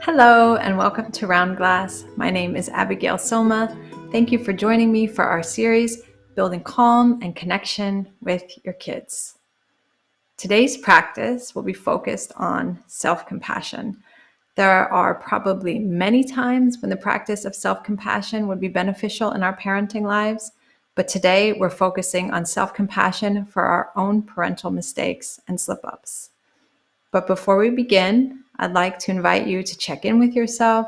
Hello and welcome to Round Glass. My name is Abigail Somma. Thank you for joining me for our series, Building Calm and Connection with Your Kids. Today's practice will be focused on self-compassion. There are probably many times when the practice of self-compassion would be beneficial in our parenting lives, but today we're focusing on self-compassion for our own parental mistakes and slip-ups. But before we begin, I'd like to invite you to check in with yourself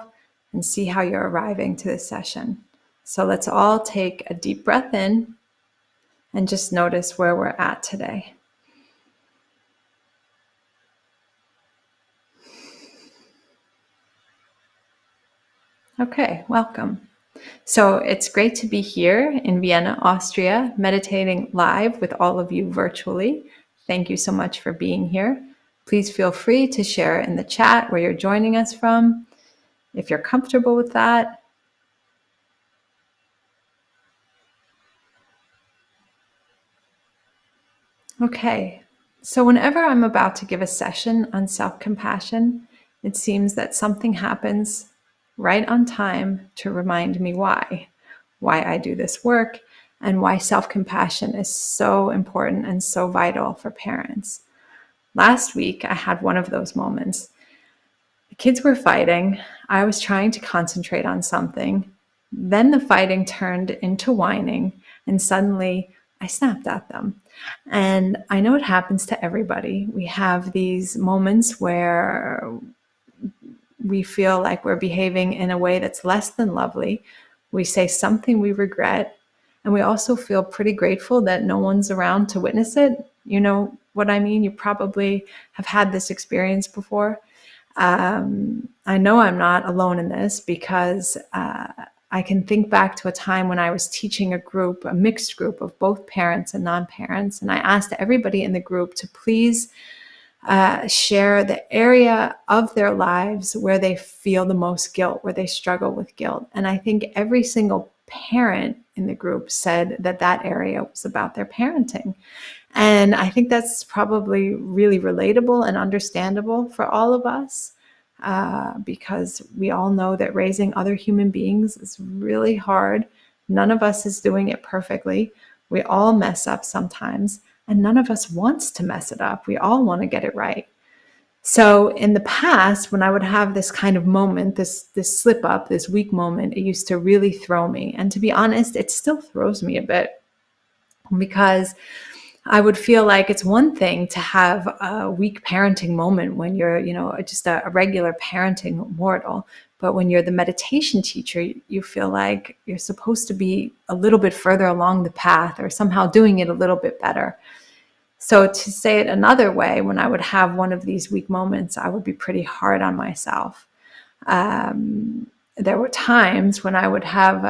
and see how you're arriving to this session. So let's all take a deep breath in and just notice where we're at today. Okay, welcome. So it's great to be here in Vienna, Austria, meditating live with all of you virtually. Thank you so much for being here. Please feel free to share in the chat where you're joining us from, if you're comfortable with that. Okay, so whenever I'm about to give a session on self-compassion, it seems that something happens right on time to remind me why I do this work and why self-compassion is so important and so vital for parents. Last week, I had one of those moments. The kids were fighting. I was trying to concentrate on something. Then the fighting turned into whining, and suddenly I snapped at them. And I know it happens to everybody. We have these moments where we feel like we're behaving in a way that's less than lovely. We say something we regret, and we also feel pretty grateful that no one's around to witness it. You know what I mean? You probably have had this experience before. I know I'm not alone in this because I can think back to a time when I was teaching a mixed group of both parents and non-parents, and I asked everybody in the group to please share the area of their lives where they feel the most guilt, where they struggle with guilt. And I think every single parent in the group said that that area was about their parenting. And I think that's probably really relatable and understandable for all of us, because we all know that raising other human beings is really hard. None of us is doing it perfectly. We all mess up sometimes, and none of us wants to mess it up. We all want to get it right. So in the past, when I would have this kind of moment, this slip up, this weak moment, it used to really throw me. And to be honest, it still throws me a bit, because I would feel like it's one thing to have a weak parenting moment when you're, just a regular parenting mortal. But when you're the meditation teacher, you feel like you're supposed to be a little bit further along the path or somehow doing it a little bit better. So to say it another way, when I would have one of these weak moments, I would be pretty hard on myself. There were times when I would have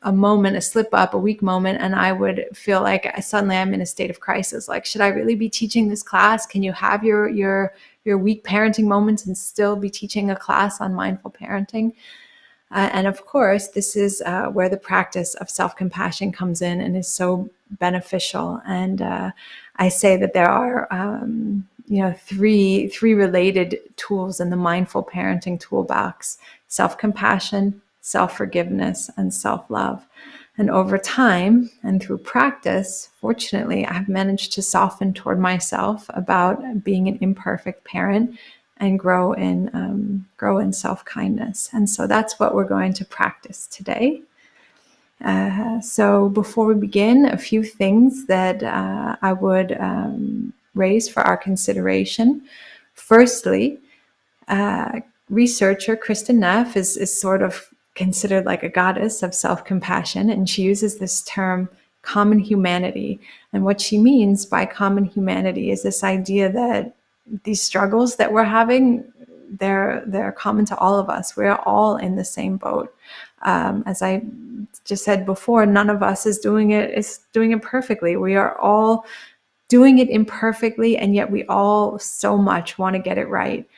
a moment, a slip up, a weak moment, and I would feel like suddenly I'm in a state of crisis. Like, should I really be teaching this class? Can you have your weak parenting moments and still be teaching a class on mindful parenting? And of course, this is where the practice of self-compassion comes in and is so beneficial. And I say that there are three related tools in the mindful parenting toolbox: self-compassion, self-forgiveness, and self-love. And over time and through practice, fortunately, I've managed to soften toward myself about being an imperfect parent and grow in self-kindness. And so that's what we're going to practice today. So before we begin, a few things that I would raise for our consideration. Firstly, researcher Kristen Neff is sort of considered like a goddess of self-compassion, and she uses this term common humanity. And what she means by common humanity is this idea that these struggles that we're having, they're common to all of us. We're all in the same boat. As I just said before, none of us is doing it perfectly. We are all doing it imperfectly, and yet we all so much want to get it right.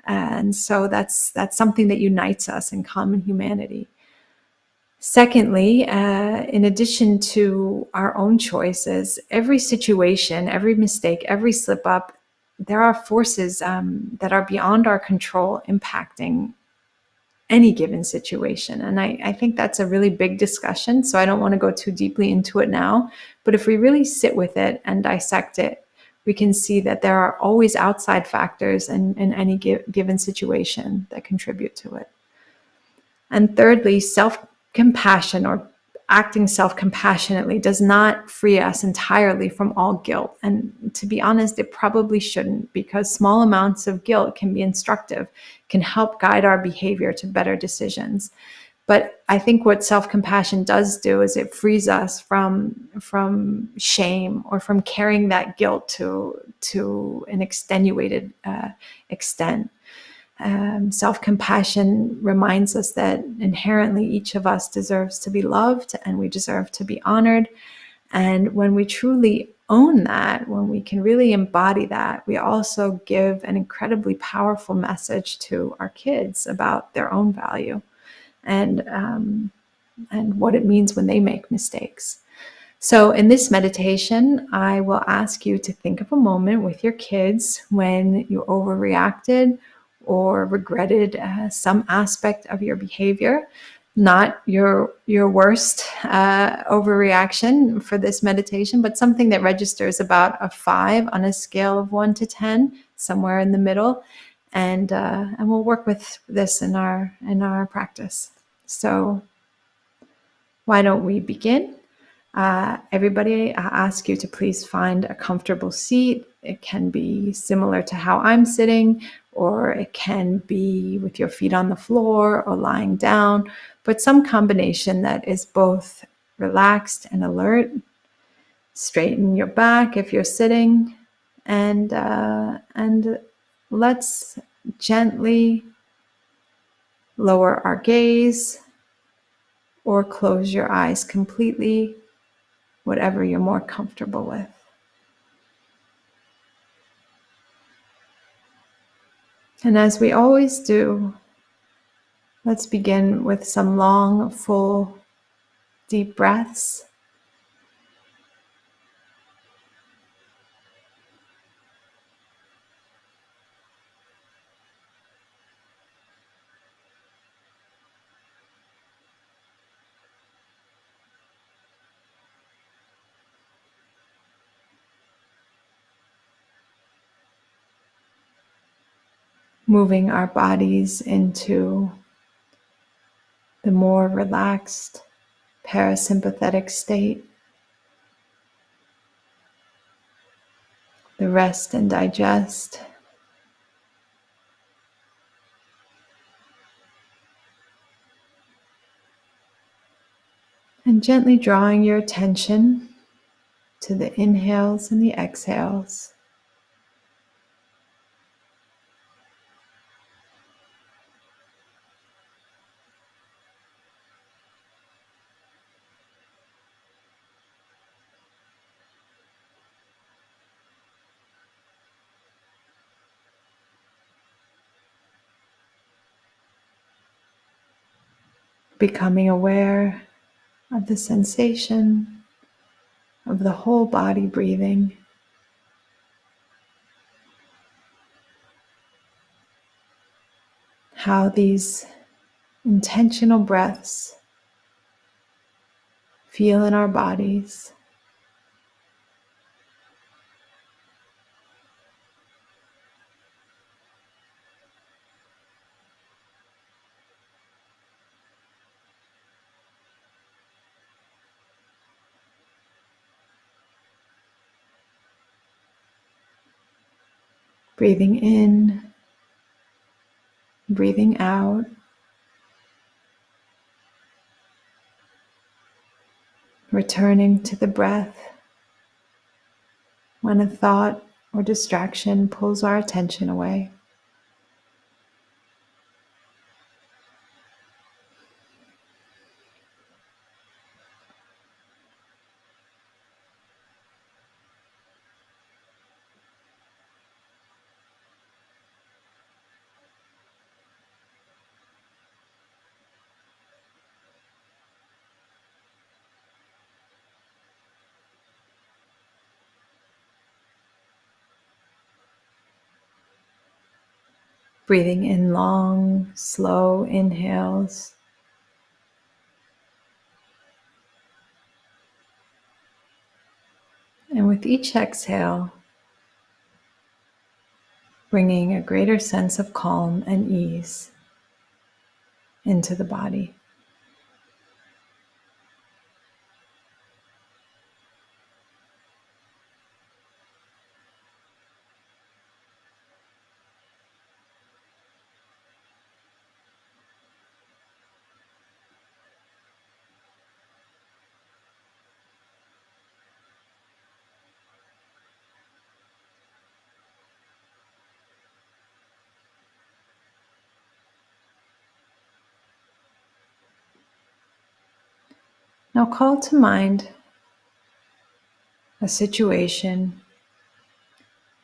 And so that's something that unites us in common humanity. Secondly, in addition to our own choices, every situation, every mistake, every slip up there are forces that are beyond our control impacting any given situation. And I think that's a really big discussion. So I don't want to go too deeply into it now. But if we really sit with it and dissect it, we can see that there are always outside factors in any given situation that contribute to it. And thirdly, self-compassion, or acting self-compassionately, does not free us entirely from all guilt. And to be honest, it probably shouldn't, because small amounts of guilt can be instructive, can help guide our behavior to better decisions. But I think what self-compassion does do is it frees us from shame, or from carrying that guilt to an extenuated extent. Self-compassion reminds us that inherently each of us deserves to be loved, and we deserve to be honored. And when we truly own that, when we can really embody that, we also give an incredibly powerful message to our kids about their own value, and what it means when they make mistakes. So in this meditation, I will ask you to think of a moment with your kids when you overreacted or regretted some aspect of your behavior. Not your worst overreaction for this meditation, but something that registers about a 5 on a scale of 1 to 10, somewhere in the middle. And we'll work with this in our practice. So why don't we begin? Everybody, I ask you to please find a comfortable seat. It can be similar to how I'm sitting, or it can be with your feet on the floor or lying down, but some combination that is both relaxed and alert. Straighten your back if you're sitting, and let's gently lower our gaze or close your eyes completely, whatever you're more comfortable with. And as we always do, let's begin with some long, full, deep breaths. Moving our bodies into the more relaxed parasympathetic state, the rest and digest. And gently drawing your attention to the inhales and the exhales. Becoming aware of the sensation of the whole body breathing. How these intentional breaths feel in our bodies. Breathing in, breathing out. Returning to the breath when a thought or distraction pulls our attention away. breathing in long, slow inhales. And with each exhale, bringing a greater sense of calm and ease into the body. Now call to mind a situation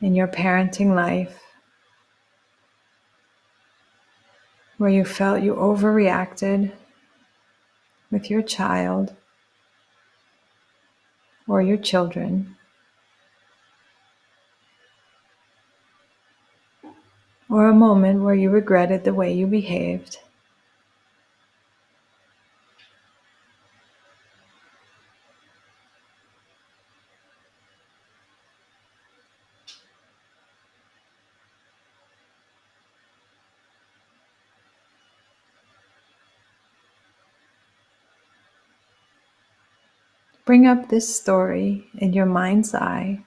in your parenting life where you felt you overreacted with your child or your children, or a moment where you regretted the way you behaved. Bring up this story in your mind's eye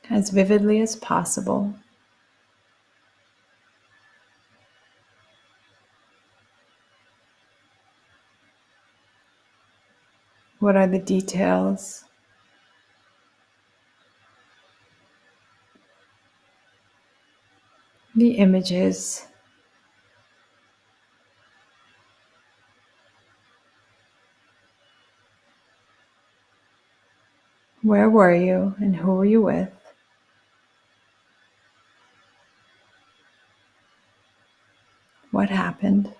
as vividly as possible. What are the details? The images? Where were you and who were you with? What happened?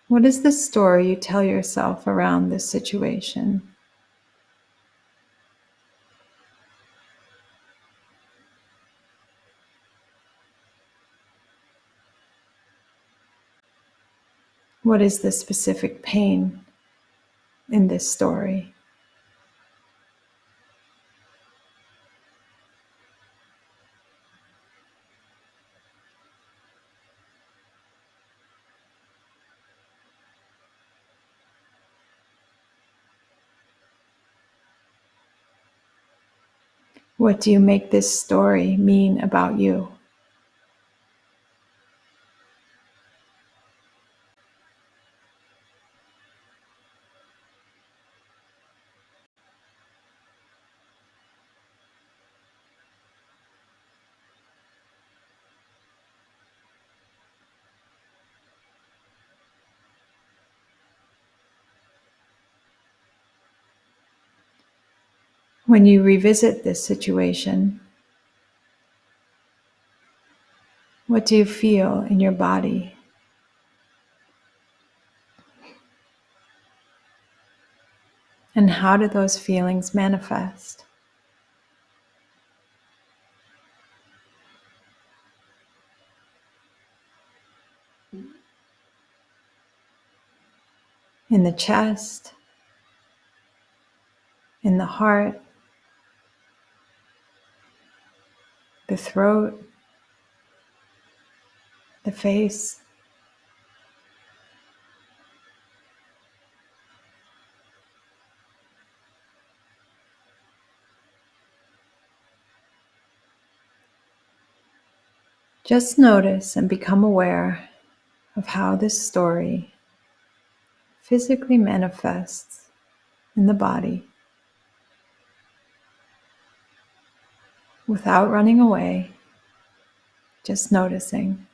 What is the story you tell yourself around this situation? What is the specific pain in this story? What do you make this story mean about you? When you revisit this situation, what do you feel in your body? And how do those feelings manifest? In the chest, in the heart, the throat, the face. Just notice and become aware of how this story physically manifests in the body without running away, just noticing.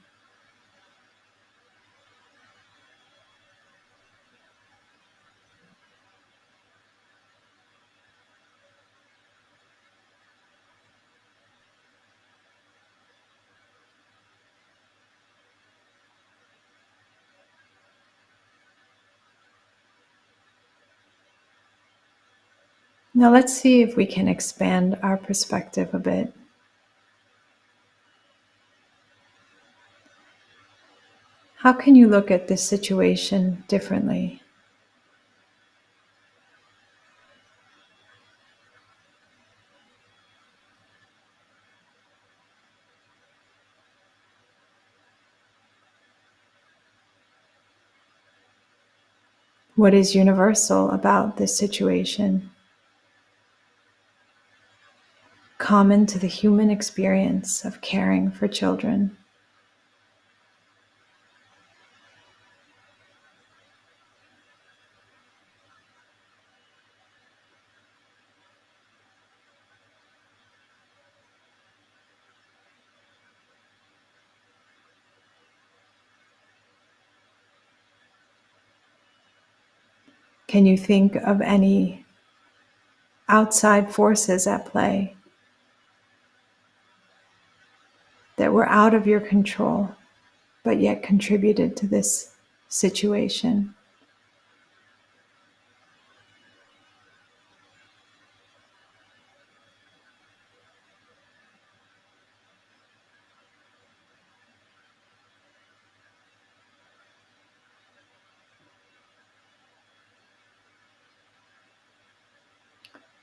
Now let's see if we can expand our perspective a bit. How can you look at this situation differently? What is universal about this situation? Common to the human experience of caring for children. Can you think of any outside forces at play that were out of your control, but yet contributed to this situation?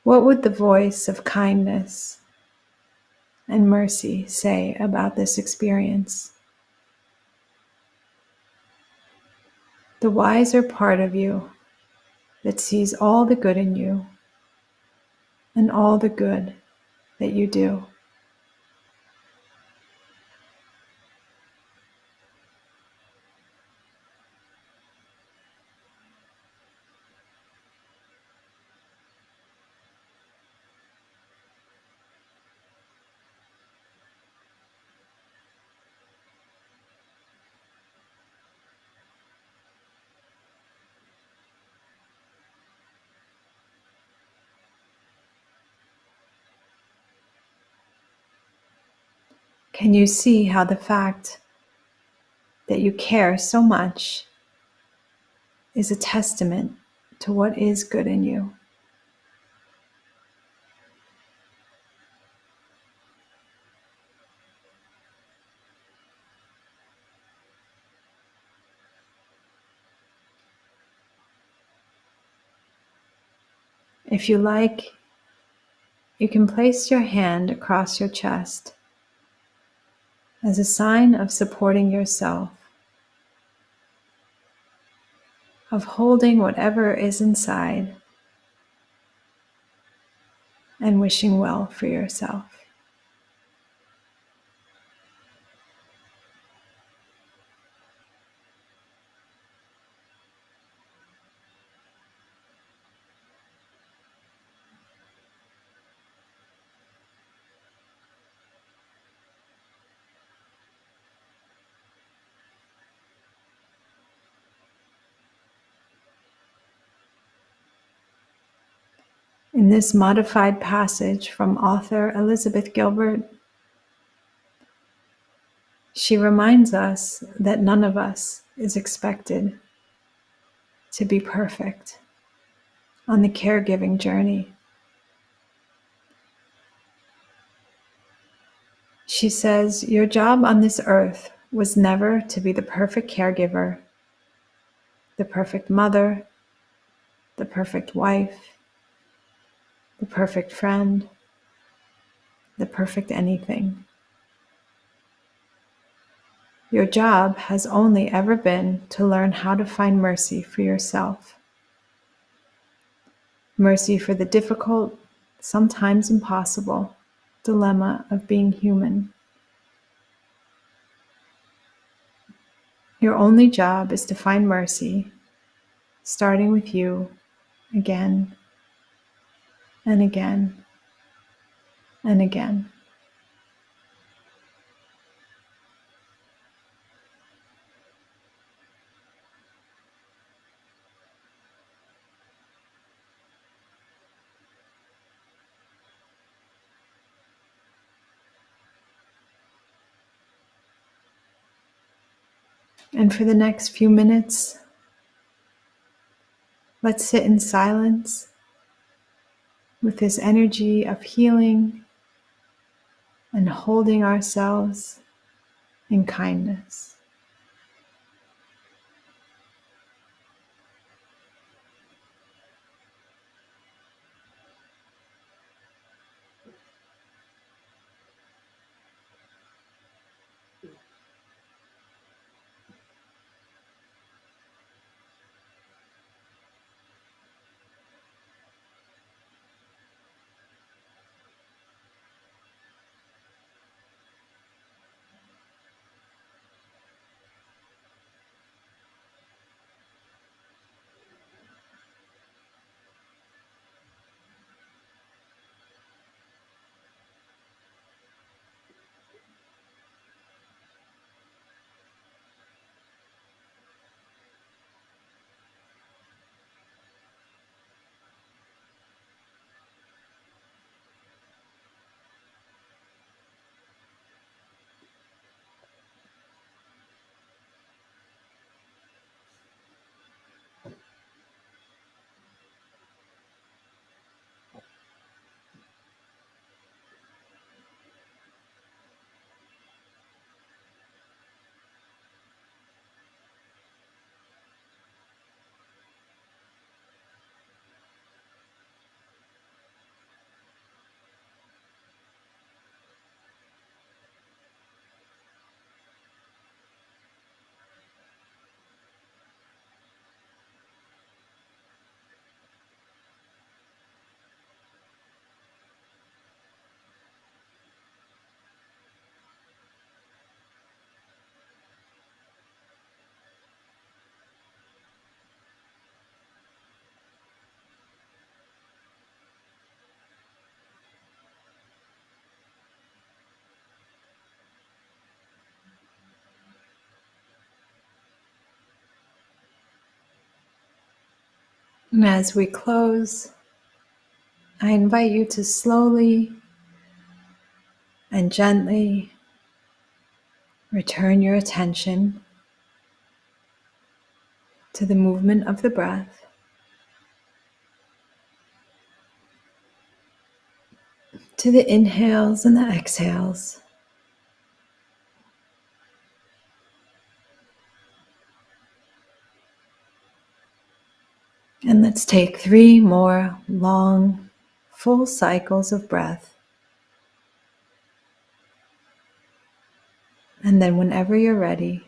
What would the voice of kindness and mercy say about this experience? The wiser part of you that sees all the good in you and all the good that you do. Can you see how the fact that you care so much is a testament to what is good in you? If you like, you can place your hand across your chest as a sign of supporting yourself, of holding whatever is inside and wishing well for yourself. In this modified passage from author Elizabeth Gilbert, she reminds us that none of us is expected to be perfect on the caregiving journey. She says, your job on this earth was never to be the perfect caregiver, the perfect mother, the perfect wife, the perfect friend, the perfect anything. Your job has only ever been to learn how to find mercy for yourself. Mercy for the difficult, sometimes impossible, dilemma of being human. Your only job is to find mercy, starting with you again and again and again. And for the next few minutes, let's sit in silence with this energy of healing and holding ourselves in kindness. And as we close, I invite you to slowly and gently return your attention to the movement of the breath, to the inhales and the exhales. And let's take 3 more long, full cycles of breath. And then whenever you're ready,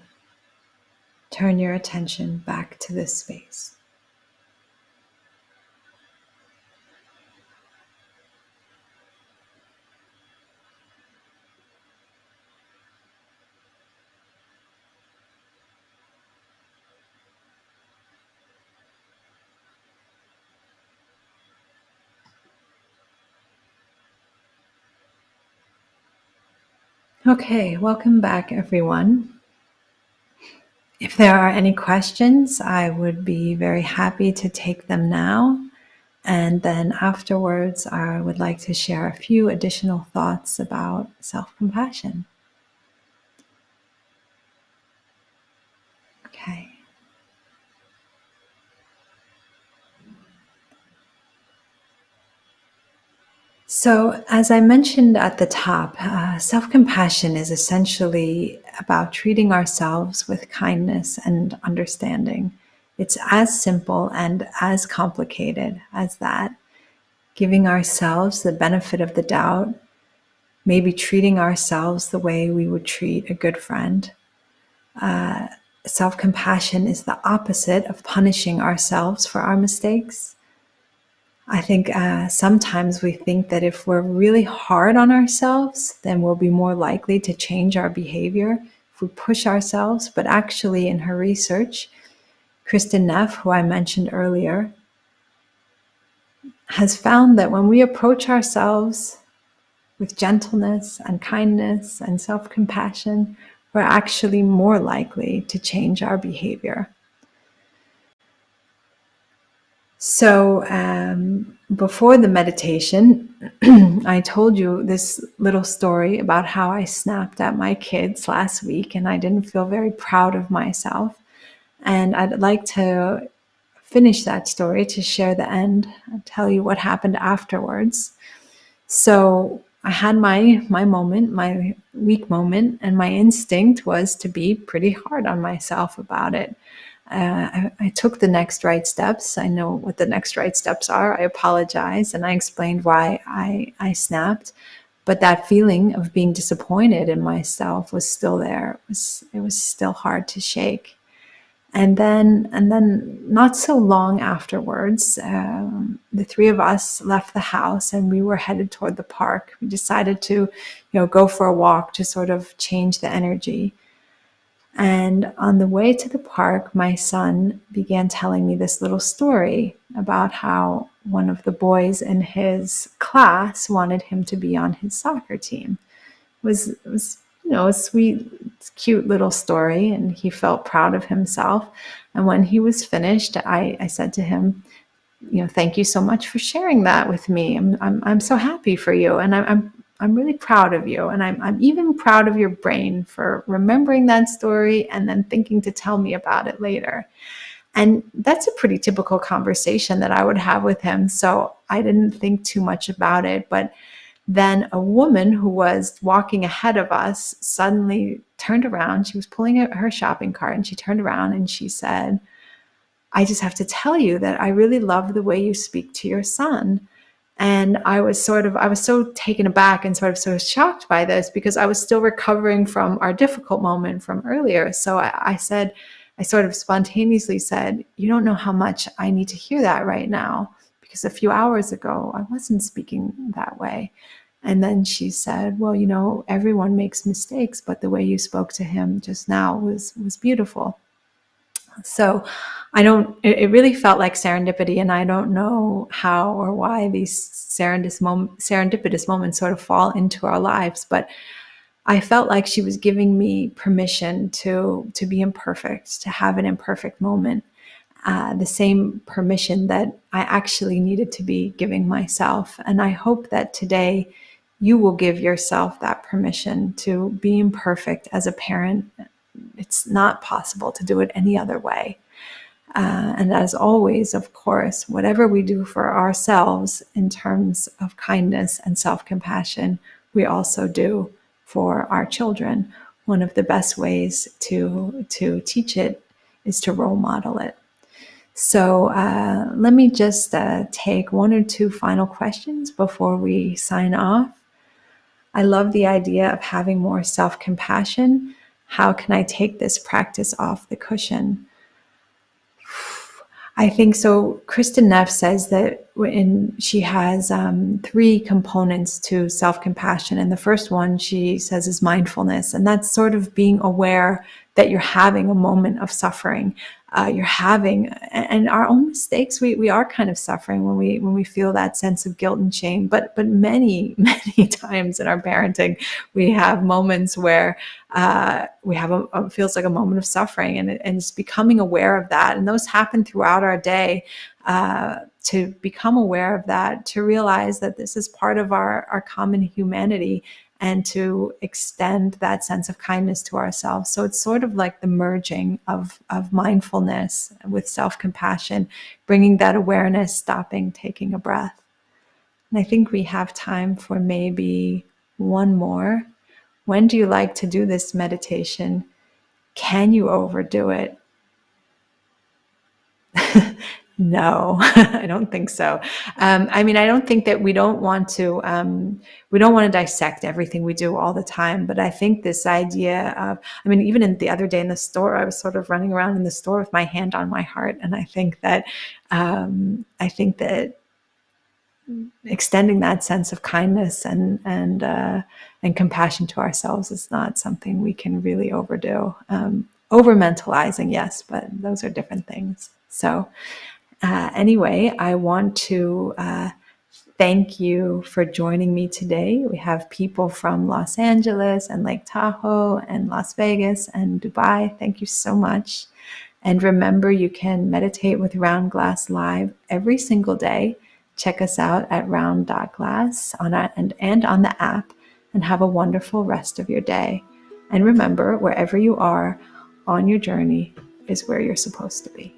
turn your attention back to this space. Okay, welcome back, everyone. If there are any questions, I would be very happy to take them now. And then afterwards, I would like to share a few additional thoughts about self-compassion. Okay. So, as I mentioned at the top, self-compassion is essentially about treating ourselves with kindness and understanding. It's as simple and as complicated as that. Giving ourselves the benefit of the doubt, maybe treating ourselves the way we would treat a good friend. Self-compassion is the opposite of punishing ourselves for our mistakes. I think sometimes we think that if we're really hard on ourselves, then we'll be more likely to change our behavior if we push ourselves. But actually, in her research, Kristen Neff, who I mentioned earlier, has found that when we approach ourselves with gentleness and kindness and self-compassion, we're actually more likely to change our behavior. So before the meditation, I told you this little story about how I snapped at my kids last week and I didn't feel very proud of myself. And I'd like to finish that story, to share the end, and tell you what happened afterwards. So I had my moment, my weak moment, and my instinct was to be pretty hard on myself about it. I took the next right steps. I know what the next right steps are. I apologized and I explained why I snapped. But that feeling of being disappointed in myself was still there. It was still hard to shake. And then not so long afterwards, the three of us left the house and we were headed toward the park. We decided to, go for a walk to sort of change the energy. And on the way to the park, my son began telling me this little story about how one of the boys in his class wanted him to be on his soccer team. It was a sweet, cute little story, and he felt proud of himself. And when he was finished, I said to him, thank you so much for sharing that with me. I'm so happy for you, and I'm really proud of you, and I'm even proud of your brain for remembering that story and then thinking to tell me about it later. And that's a pretty typical conversation that I would have with him. So I didn't think too much about it. But then a woman who was walking ahead of us suddenly turned around. She was pulling out her shopping cart, and she turned around and she said, I just have to tell you that I really love the way you speak to your son. And I was so taken aback and sort of so shocked by this, because I was still recovering from our difficult moment from earlier. So I sort of spontaneously said, you don't know how much I need to hear that right now, because a few hours ago, I wasn't speaking that way. And then she said, well, everyone makes mistakes, but the way you spoke to him just now was beautiful. So it really felt like serendipity, and I don't know how or why these serendipitous moments sort of fall into our lives, but I felt like she was giving me permission to be imperfect, to have an imperfect moment. The same permission that I actually needed to be giving myself. And I hope that today you will give yourself that permission to be imperfect as a parent. It's not possible to do it any other way. And as always, of course, whatever we do for ourselves in terms of kindness and self-compassion, we also do for our children. One of the best ways to teach it is to role model it. So let me just take one or two final questions before we sign off. I love the idea of having more self-compassion. How can I take this practice off the cushion? I think so. Kristen Neff says that she has 3 components to self-compassion. And the first one, she says, is mindfulness. And that's sort of being aware that you're having a moment of suffering. And our own mistakes, we are kind of suffering when we feel that sense of guilt and shame. But many, many times in our parenting, we have moments where we have feels like a moment of suffering, and it's becoming aware of that. And those happen throughout our day. To become aware of that, to realize that this is part of our common humanity, and to extend that sense of kindness to ourselves. So it's sort of like the merging of mindfulness with self-compassion, bringing that awareness, stopping, taking a breath. And I think we have time for maybe one more. When do you like to do this meditation? Can you overdo it? No, I don't think so. I don't think that we don't want to dissect everything we do all the time. But I think this idea of, even in the other day in the store, I was sort of running around in the store with my hand on my heart. And I think that extending that sense of kindness and compassion to ourselves is not something we can really overdo. Over mentalizing, yes, but those are different things. So anyway, I want to thank you for joining me today. We have people from Los Angeles and Lake Tahoe and Las Vegas and Dubai. Thank you so much. And remember, you can meditate with Round Glass live every single day. Check us out at round.glass and on the app, and have a wonderful rest of your day. And remember, wherever you are on your journey is where you're supposed to be.